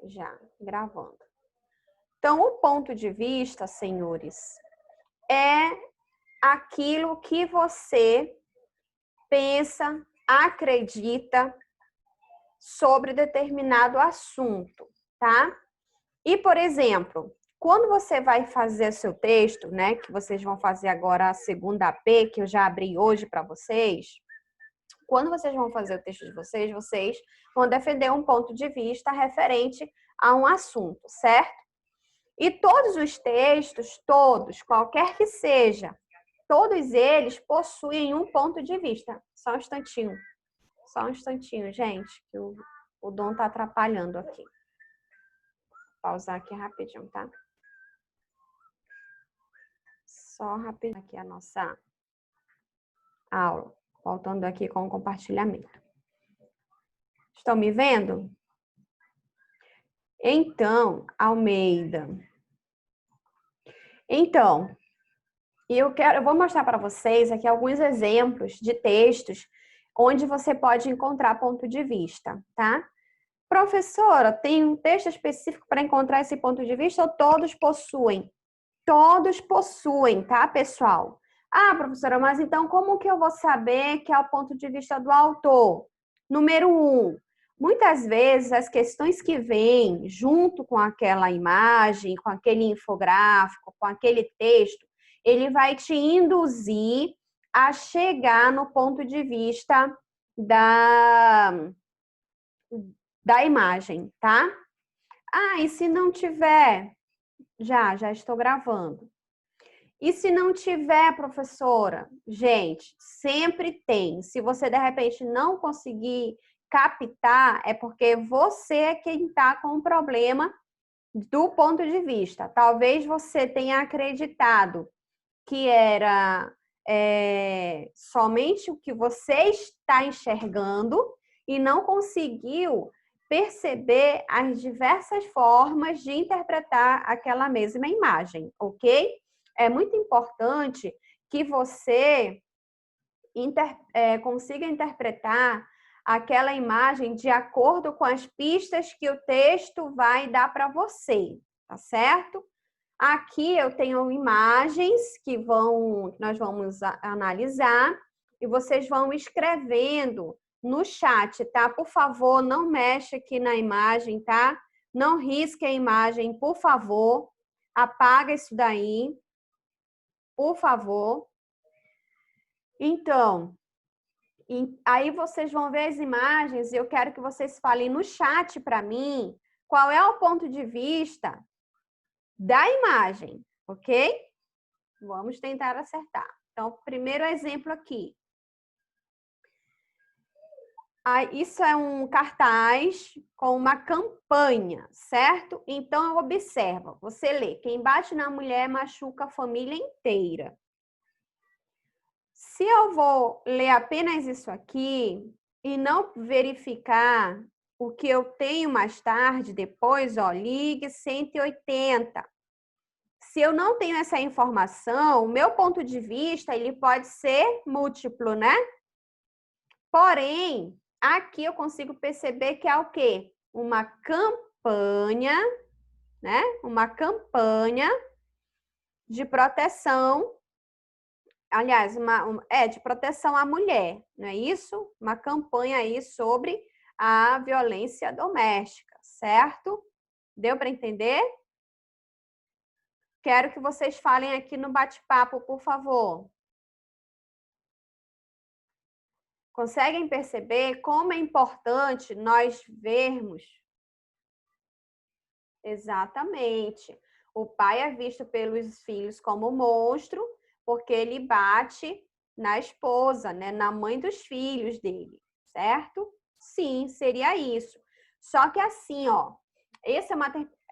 Já, gravando. Então, o ponto de vista, senhores, é aquilo que você pensa, acredita sobre determinado assunto, tá? E, por exemplo, quando você vai fazer seu texto, né, que vocês vão fazer agora a segunda AP, que eu já abri hoje para vocês, quando vocês vão fazer o texto de vocês, vocês vão defender um ponto de vista referente a um assunto, certo? E todos os textos, todos, qualquer que seja, todos eles possuem um ponto de vista. Só um instantinho, gente, que o Dom tá atrapalhando aqui. Vou pausar aqui rapidinho, tá? Só rapidinho aqui a nossa aula. Voltando aqui com o compartilhamento. Estão me vendo? Então, Almeida. Então, eu vou mostrar para vocês aqui alguns exemplos de textos onde você pode encontrar ponto de vista, tá? Professora, tem um texto específico para encontrar esse ponto de vista ou todos possuem? Todos possuem, tá, pessoal? Ah, professora, mas então como que eu vou saber que é o ponto de vista do autor? Número 1, muitas vezes as questões que vêm junto com aquela imagem, com aquele infográfico, com aquele texto, ele vai te induzir a chegar no ponto de vista da imagem, tá? Ah, e se não tiver? Já estou gravando. E se não tiver, professora? Gente, sempre tem. Se você, de repente, não conseguir captar, é porque você é quem está com o problema do ponto de vista. Talvez você tenha acreditado que era somente o que você está enxergando e não conseguiu perceber as diversas formas de interpretar aquela mesma imagem, ok? É muito importante que você consiga interpretar aquela imagem de acordo com as pistas que o texto vai dar para você, tá certo? Aqui eu tenho imagens que nós vamos analisar e vocês vão escrevendo no chat, tá? Por favor, não mexa aqui na imagem, tá? Não risque a imagem, por favor. Apaga isso daí, por favor. Então, aí vocês vão ver as imagens e eu quero que vocês falem no chat para mim qual é o ponto de vista da imagem, ok? Vamos tentar acertar. Então, primeiro exemplo aqui. Isso é um cartaz com uma campanha, certo? Então, observa, você lê, quem bate na mulher machuca a família inteira. Se eu vou ler apenas isso aqui e não verificar o que eu tenho mais tarde, depois, ó, ligue 180. Se eu não tenho essa informação, o meu ponto de vista, ele pode ser múltiplo, né? Porém, aqui eu consigo perceber que é o quê? Uma campanha, né? Uma campanha de proteção, aliás, de proteção à mulher, não é isso? Uma campanha aí sobre a violência doméstica, certo? Deu para entender? Quero que vocês falem aqui no bate-papo, por favor. Conseguem perceber como é importante nós vermos? Exatamente. O pai é visto pelos filhos como monstro, porque ele bate na esposa, né? Na mãe dos filhos dele, certo? Sim, seria isso. Só que assim, ó, essa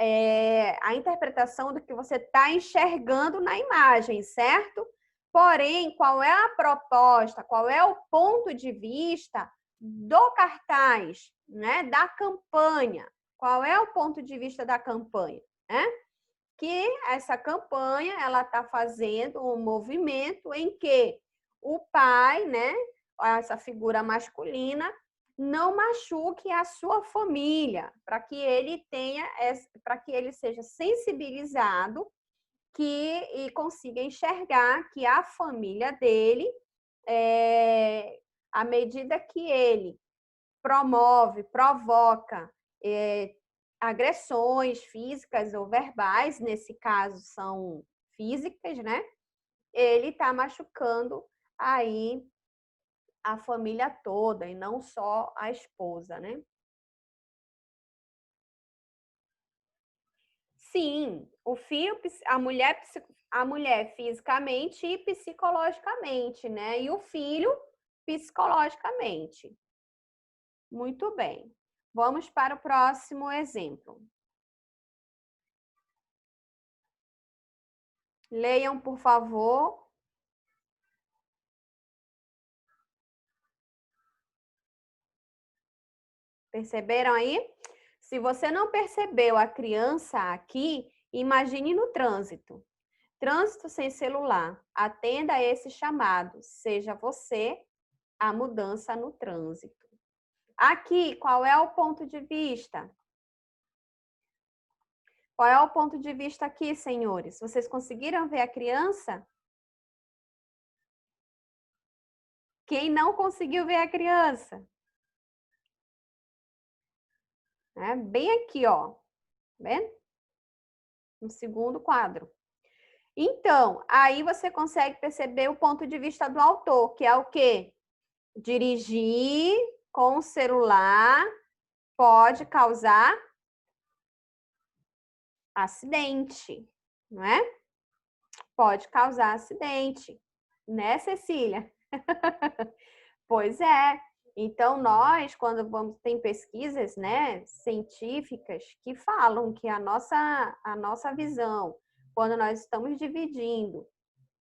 é a interpretação do que você está enxergando na imagem, certo? Porém, qual é a proposta, qual é o ponto de vista do cartaz, né? Da campanha? Qual é o ponto de vista da campanha, né? Que essa campanha, ela está fazendo um movimento em que o pai, né? Essa figura masculina, não machuque a sua família, para que ele tenha, para que ele seja sensibilizado e consiga enxergar que a família dele, à medida que ele provoca agressões físicas ou verbais, nesse caso são físicas, né? Ele está machucando aí a família toda e não só a esposa, né? Sim, o filho, a mulher fisicamente e psicologicamente, né? E o filho psicologicamente. Muito bem. Vamos para o próximo exemplo. Leiam, por favor. Perceberam aí? Se você não percebeu a criança aqui, imagine no trânsito. Trânsito sem celular. Atenda a esse chamado. Seja você a mudança no trânsito. Aqui, qual é o ponto de vista? Qual é o ponto de vista aqui, senhores? Vocês conseguiram ver a criança? Quem não conseguiu ver a criança? Bem aqui, ó. Tá vendo? No segundo quadro. Então, aí você consegue perceber o ponto de vista do autor, que é o quê? Dirigir com o celular pode causar acidente, não é? Pode causar acidente, né, Cecília? Pois é. Então, nós, quando vamos, tem pesquisas, né, científicas que falam que a nossa visão, quando nós estamos dividindo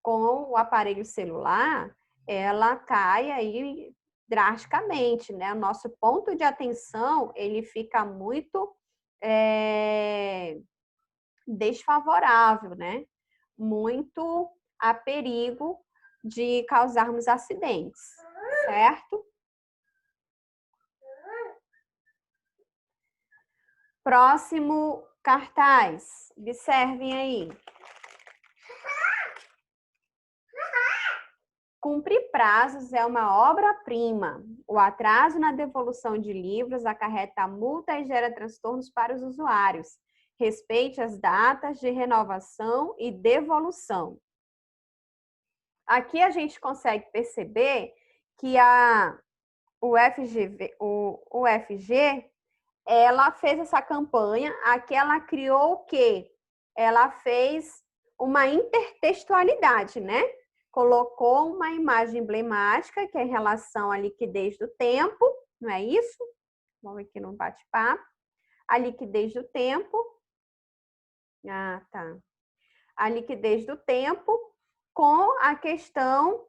com o aparelho celular, ela cai aí drasticamente, né? O nosso ponto de atenção, ele fica muito desfavorável, né? Muito a perigo de causarmos acidentes, certo? Próximo cartaz. Observem aí. Cumprir prazos é uma obra-prima. O atraso na devolução de livros acarreta multa e gera transtornos para os usuários. Respeite as datas de renovação e devolução. Aqui a gente consegue perceber que o UFG, ela fez essa campanha, aqui ela criou o quê? Ela fez uma intertextualidade, né? Colocou uma imagem emblemática, que é em relação à liquidez do tempo, não é isso? Vamos aqui no bate-papo. A liquidez do tempo. Ah, tá. A liquidez do tempo com a questão,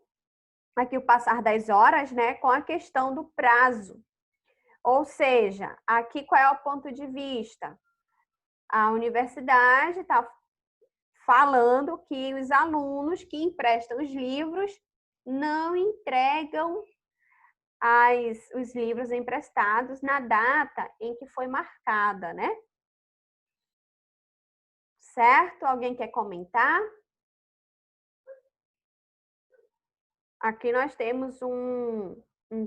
aqui o passar das horas, né? Com a questão do prazo. Ou seja, aqui qual é o ponto de vista? A universidade está falando que os alunos que emprestam os livros não entregam os livros emprestados na data em que foi marcada, né? Certo? Alguém quer comentar? Aqui nós temos um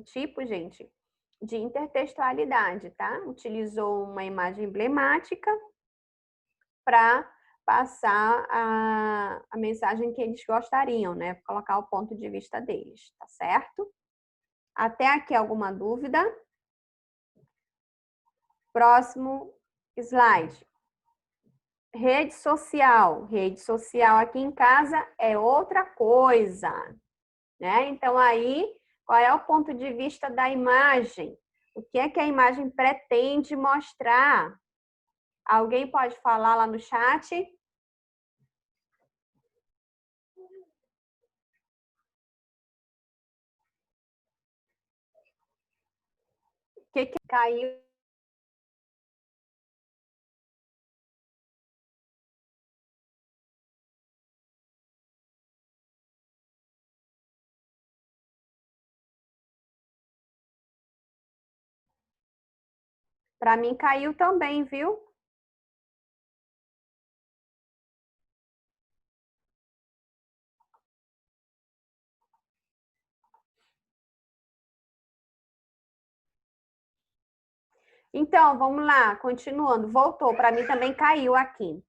tipo, gente, de intertextualidade, tá? Utilizou uma imagem emblemática para passar a mensagem que eles gostariam, né? Colocar o ponto de vista deles, tá certo? Até aqui alguma dúvida? Próximo slide. Rede social. Rede social aqui em casa é outra coisa, né? Então aí, qual é o ponto de vista da imagem? O que é que a imagem pretende mostrar? Alguém pode falar lá no chat? O que caiu? Para mim caiu também, viu? Então, vamos lá, continuando. Voltou, para mim também caiu aqui.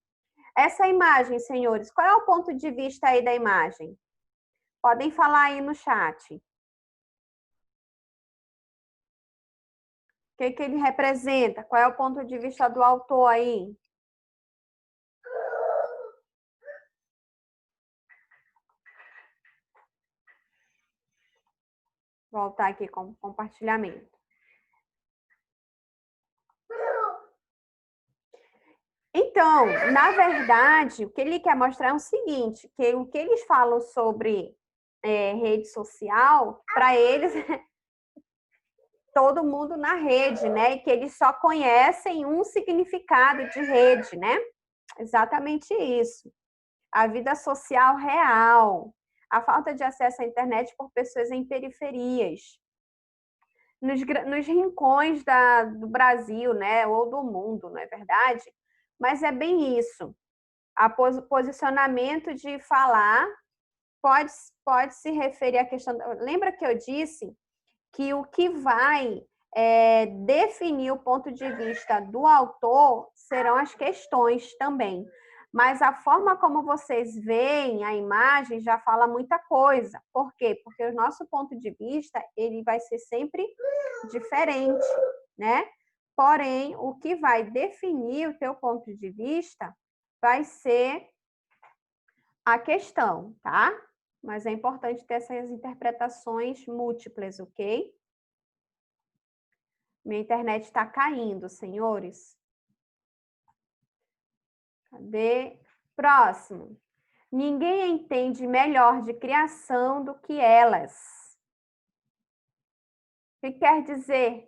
Essa imagem, senhores, qual é o ponto de vista aí da imagem? Podem falar aí no chat. O que ele representa? Qual é o ponto de vista do autor aí? Voltar aqui com o compartilhamento. Então, na verdade, o que ele quer mostrar é o seguinte, que o que eles falam sobre rede social, para eles, todo mundo na rede, né? E que eles só conhecem um significado de rede, né? Exatamente isso. A vida social real, a falta de acesso à internet por pessoas em periferias, nos rincões do Brasil, né? Ou do mundo, não é verdade? Mas é bem isso. Posicionamento de falar pode se referir à questão. Lembra que eu disse que o que vai definir o ponto de vista do autor serão as questões também. Mas a forma como vocês veem a imagem já fala muita coisa. Por quê? Porque o nosso ponto de vista ele vai ser sempre diferente, né? Porém, o que vai definir o teu ponto de vista vai ser a questão, tá? Mas é importante ter essas interpretações múltiplas, ok? Minha internet está caindo, senhores. Cadê? Próximo. Ninguém entende melhor de criação do que elas. O que quer dizer?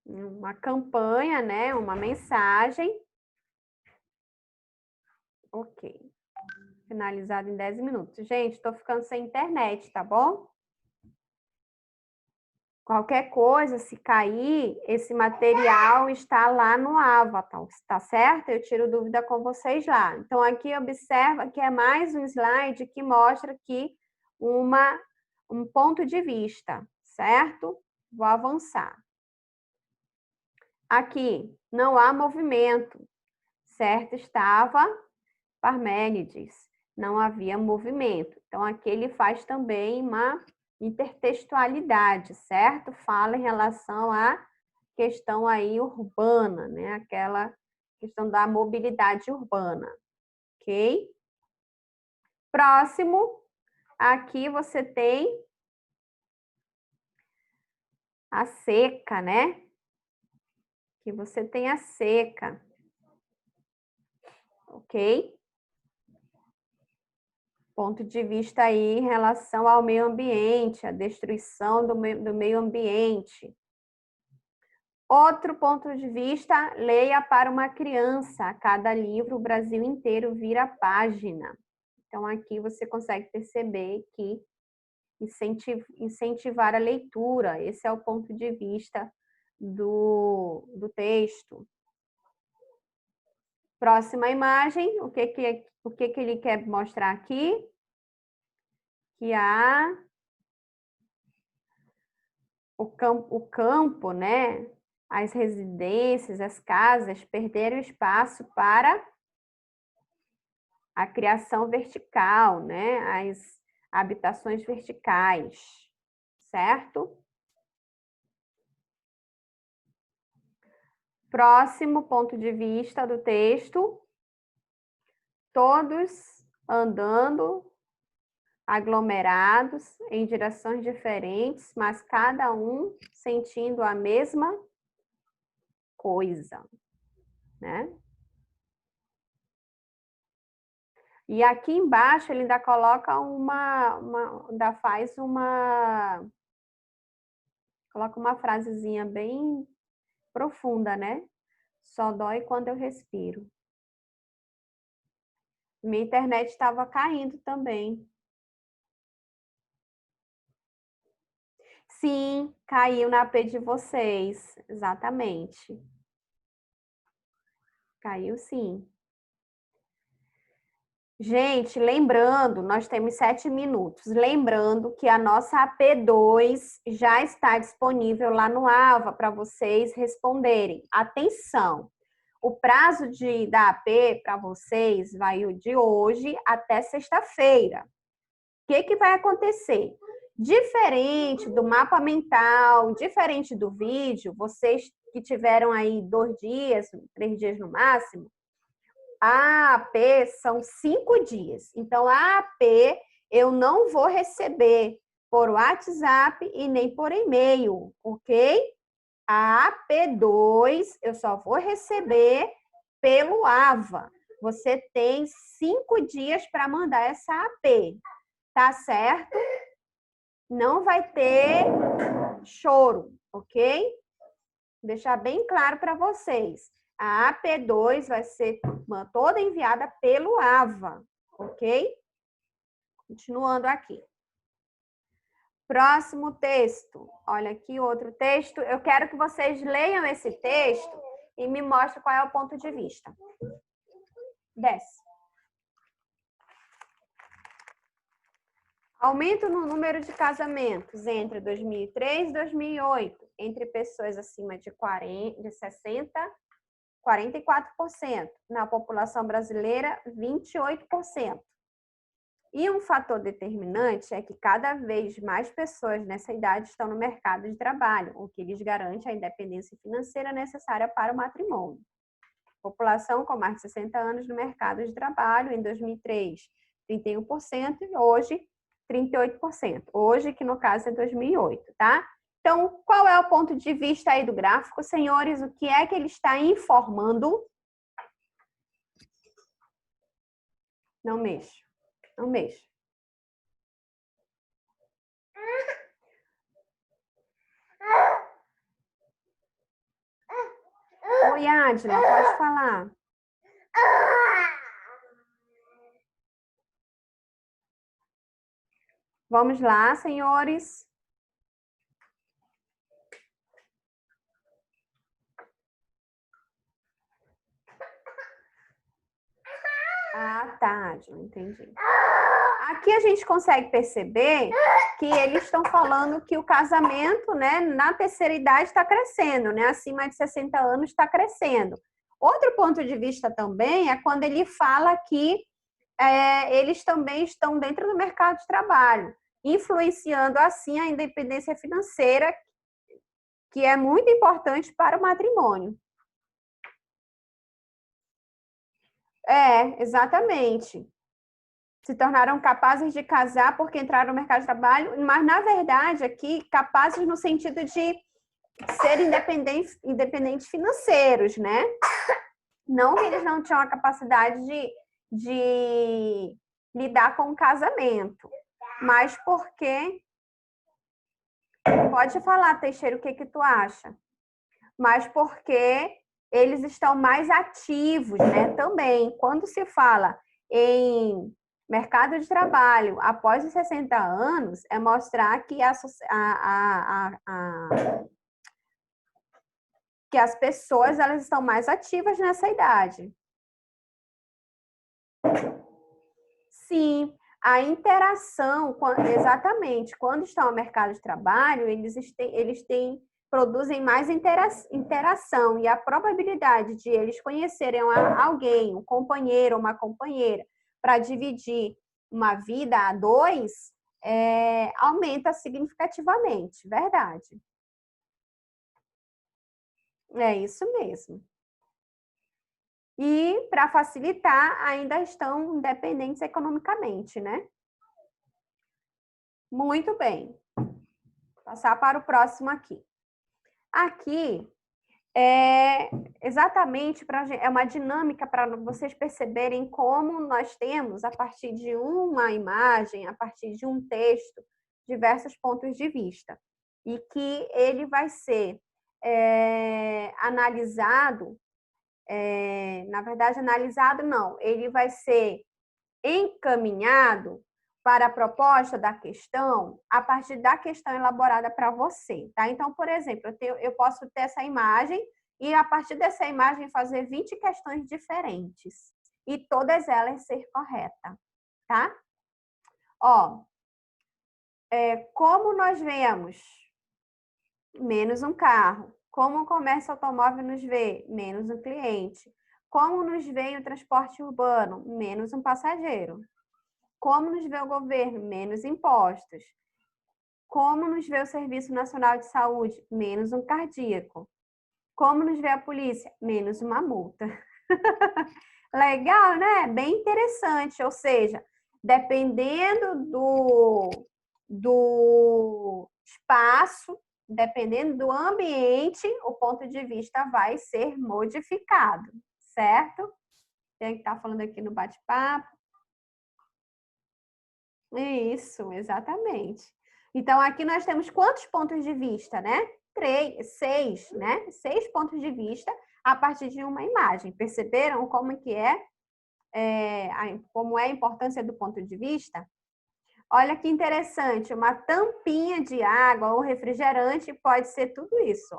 Uma campanha, né? Uma mensagem. Ok. Finalizado em 10 minutos. Gente, estou ficando sem internet, tá bom? Qualquer coisa, se cair, esse material está lá no Avatar, tá certo? Eu tiro dúvida com vocês lá. Então, aqui observa que é mais um slide que mostra aqui um ponto de vista, certo? Vou avançar. Aqui, não há movimento, certo? Estava Parmênides, não havia movimento. Então, aqui ele faz também uma intertextualidade, certo? Fala em relação à questão aí urbana, né? Aquela questão da mobilidade urbana, ok? Próximo, aqui você tem a seca, né? Que você tem a seca, ok? Ponto de vista aí em relação ao meio ambiente, a destruição do meio ambiente. Outro ponto de vista, leia para uma criança. A cada livro, o Brasil inteiro vira página. Então, aqui você consegue perceber que incentivar a leitura, esse é o ponto de vista do texto. Próxima imagem, o que ele quer mostrar aqui? Que o campo, né? As residências, as casas perderam espaço para a criação vertical, né? As habitações verticais, certo? Próximo ponto de vista do texto, todos andando aglomerados em direções diferentes, mas cada um sentindo a mesma coisa, né? E aqui embaixo ele ainda coloca ainda faz coloca uma frasezinha bem profunda, né? Só dói quando eu respiro. Minha internet estava caindo também. Sim, caiu na AP de vocês. Exatamente. Caiu sim. Gente, lembrando, nós temos 7 minutos. Lembrando que a nossa AP2 já está disponível lá no AVA para vocês responderem. Atenção! O prazo da AP para vocês vai de hoje até sexta-feira. O que vai acontecer? Diferente do mapa mental, diferente do vídeo, vocês que tiveram aí 2 dias, 3 dias no máximo, a AP são 5 dias. Então, a AP eu não vou receber por WhatsApp e nem por e-mail, ok? A AP2 eu só vou receber pelo AVA. Você tem 5 dias para mandar essa AP, tá certo? Não vai ter choro, ok? Vou deixar bem claro para vocês. A AP2 vai ser toda enviada pelo AVA, ok? Continuando aqui. Próximo texto. Olha aqui outro texto. Eu quero que vocês leiam esse texto e me mostrem qual é o ponto de vista. Desce. Aumento no número de casamentos entre 2003 e 2008, entre pessoas acima de 60, 44%. Na população brasileira, 28%. E um fator determinante é que cada vez mais pessoas nessa idade estão no mercado de trabalho, o que lhes garante a independência financeira necessária para o matrimônio. População com mais de 60 anos no mercado de trabalho, em 2003, 31%, e hoje, 38%. Hoje, que no caso é 2008, tá? Então, qual é o ponto de vista aí do gráfico, senhores? O que é que ele está informando? Não mexo. Não mexo. Oi, Adila, pode falar. Vamos lá, senhores. Ah, tá, Adila, entendi. Aqui a gente consegue perceber que eles estão falando que o casamento, né, na terceira idade está crescendo, né, acima de 60 anos está crescendo. Outro ponto de vista também é quando ele fala que eles também estão dentro do mercado de trabalho, influenciando assim a independência financeira, que é muito importante para o matrimônio. Exatamente. Se tornaram capazes de casar porque entraram no mercado de trabalho, mas, na verdade, aqui, capazes no sentido de ser independentes financeiros, né? Não que eles não tinham a capacidade de lidar com o casamento, mas porque... Pode falar, Teixeira, o que tu acha? Mas porque eles estão mais ativos, né? Também, quando se fala em mercado de trabalho após os 60 anos, é mostrar que, que as pessoas elas estão mais ativas nessa idade. Sim, a interação, exatamente, quando estão no mercado de trabalho, produzem mais interação, e a probabilidade de eles conhecerem alguém, um companheiro ou uma companheira, para dividir uma vida a dois, aumenta significativamente, verdade. É isso mesmo. E, para facilitar, ainda estão independentes economicamente, né? Muito bem. Passar para o próximo aqui. Aqui é exatamente é uma dinâmica para vocês perceberem como nós temos, a partir de uma imagem, a partir de um texto, diversos pontos de vista. E que ele vai ser analisado, na verdade, analisado não, ele vai ser encaminhado para a proposta da questão a partir da questão elaborada para você, tá? Então, por exemplo, eu posso ter essa imagem e a partir dessa imagem fazer 20 questões diferentes e todas elas ser corretas, tá? Ó, como nós vemos? Menos um carro. Como o comércio automóvel nos vê? Menos um cliente. Como nos vê o transporte urbano? Menos um passageiro. Como nos vê o governo? Menos impostos. Como nos vê o Serviço Nacional de Saúde? Menos um cardíaco. Como nos vê a polícia? Menos uma multa. Legal, né? Bem interessante. Ou seja, dependendo do espaço, dependendo do ambiente, o ponto de vista vai ser modificado, certo? Quem está falando aqui no bate-papo? Isso, exatamente. Então, aqui nós temos quantos pontos de vista, né? 6, né? 6 pontos de vista a partir de uma imagem. Perceberam como que como é a importância do ponto de vista? Olha que interessante, uma tampinha de água ou refrigerante pode ser tudo isso.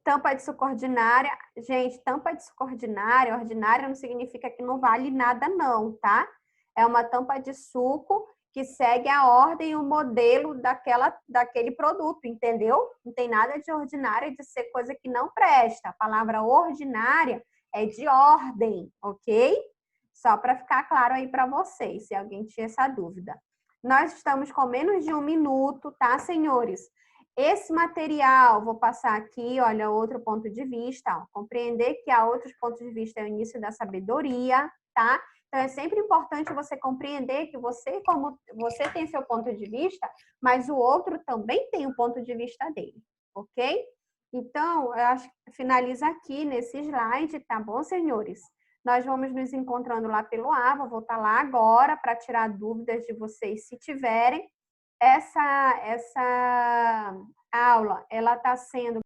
Tampa de suco ordinária, gente, tampa de suco ordinária não significa que não vale nada não, tá? É uma tampa de suco que segue a ordem e o modelo daquele produto, entendeu? Não tem nada de ordinária de ser coisa que não presta. A palavra ordinária é de ordem, ok? Só para ficar claro aí para vocês, se alguém tinha essa dúvida. Nós estamos com menos de 1 minuto, tá, senhores? Esse material, vou passar aqui, olha, outro ponto de vista, ó, compreender que há outros pontos de vista é o início da sabedoria, tá? Então, é sempre importante você compreender que você, como você tem seu ponto de vista, mas o outro também tem o ponto de vista dele, ok? Então, eu acho que finaliza aqui nesse slide, tá bom, senhores? Nós vamos nos encontrando lá pelo AVA, vou voltar lá agora para tirar dúvidas de vocês, se tiverem. Essa aula, ela está sendo